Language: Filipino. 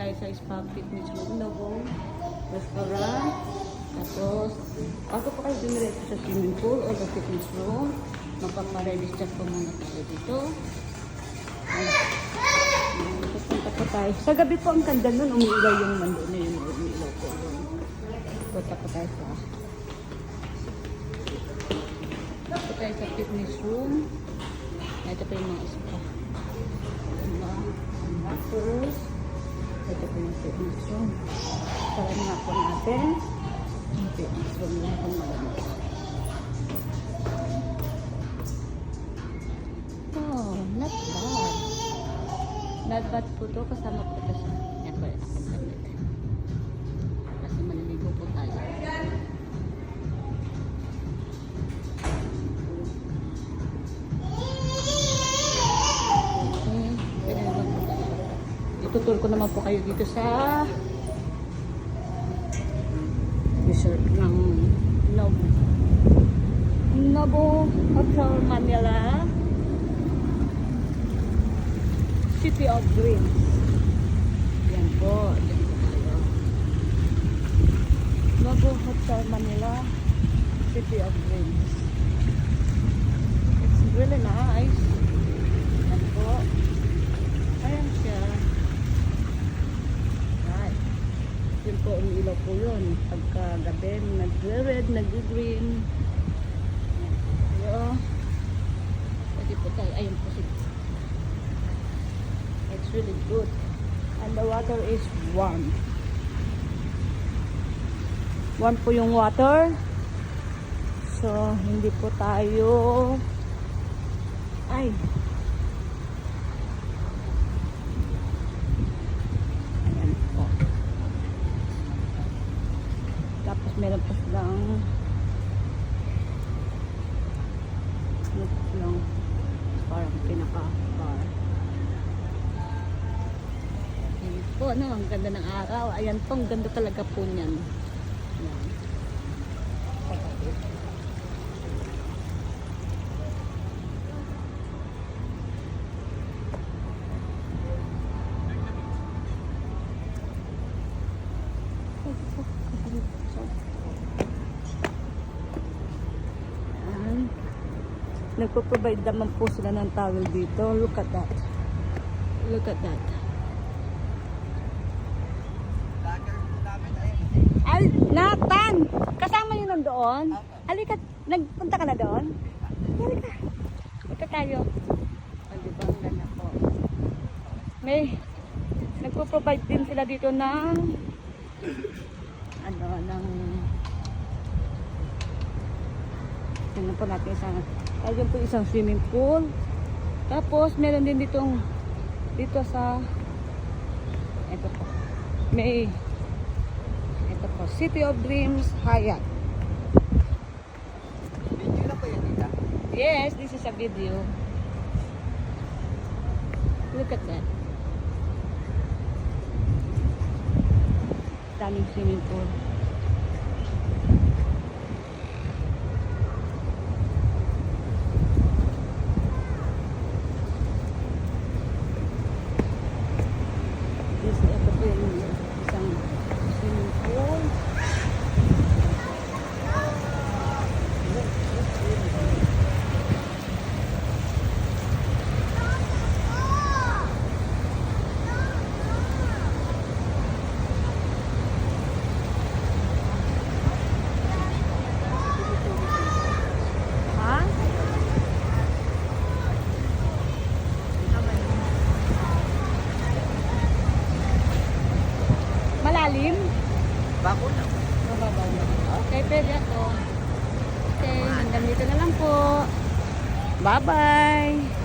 tayo sa spa fitness room na restaurant. Tapos, bago pa kayo dumiretso sa swimming pool o sa fitness room, magpaparegister po muna tayo dito. Pupunta po tayo. Sa gabi po ang ganda nun, umiilaw yung nandun na yung umiilaw po. Punta po tayo sa fitness room. Ito po yung mga spa. Tapos, ito po yung fitness room. Tara nga po natin. Yung fitness room na kung malamig. Oh, not bad. Not bad po ito. Kasama po ito sa yan po yung akong kasi maliligo po tayo. Tutur ko naman po kayo dito sa resort ng Nobu Hotel Manila, City of Dreams. Yan po, dyan po tayo. Nobu Hotel Manila, City of Dreams. It's really nice. Yan po. Ayan siya. Yun po, umiilaw po yun. Pagka gabi, nag-red, nag-green. Ayan. Pwede po tayo. Ayun po siya. It's really good. And the water is warm. Warm po yung water. So, hindi po tayo meron pa silang parang pinaka-bar. Ayan po, no? Ang ganda ng araw. Ayan po, ang ganda talaga po niyan. Ayan. Nagpo-provide naman po sila ng towel dito. Look at that. Look at that. Ay, Nathan! Kasama nyo nandoon? Halika, nagpunta ka na doon? Halika. Ito tayo. O, diba? Ang ganda po. May, nagpo-provide din sila dito ng tingnan po natin sa ayun po isang swimming pool. Tapos meron din dito sa ito po. Ito po, City of Dreams Hyatt. Video na po yan, Tita? Yes, this is a video. Look at that. Daming swimming pool. Malalim? Bako na. Mababaw na. Okay, pwede ako. Okay, hanggang dito na lang po. Bye-bye!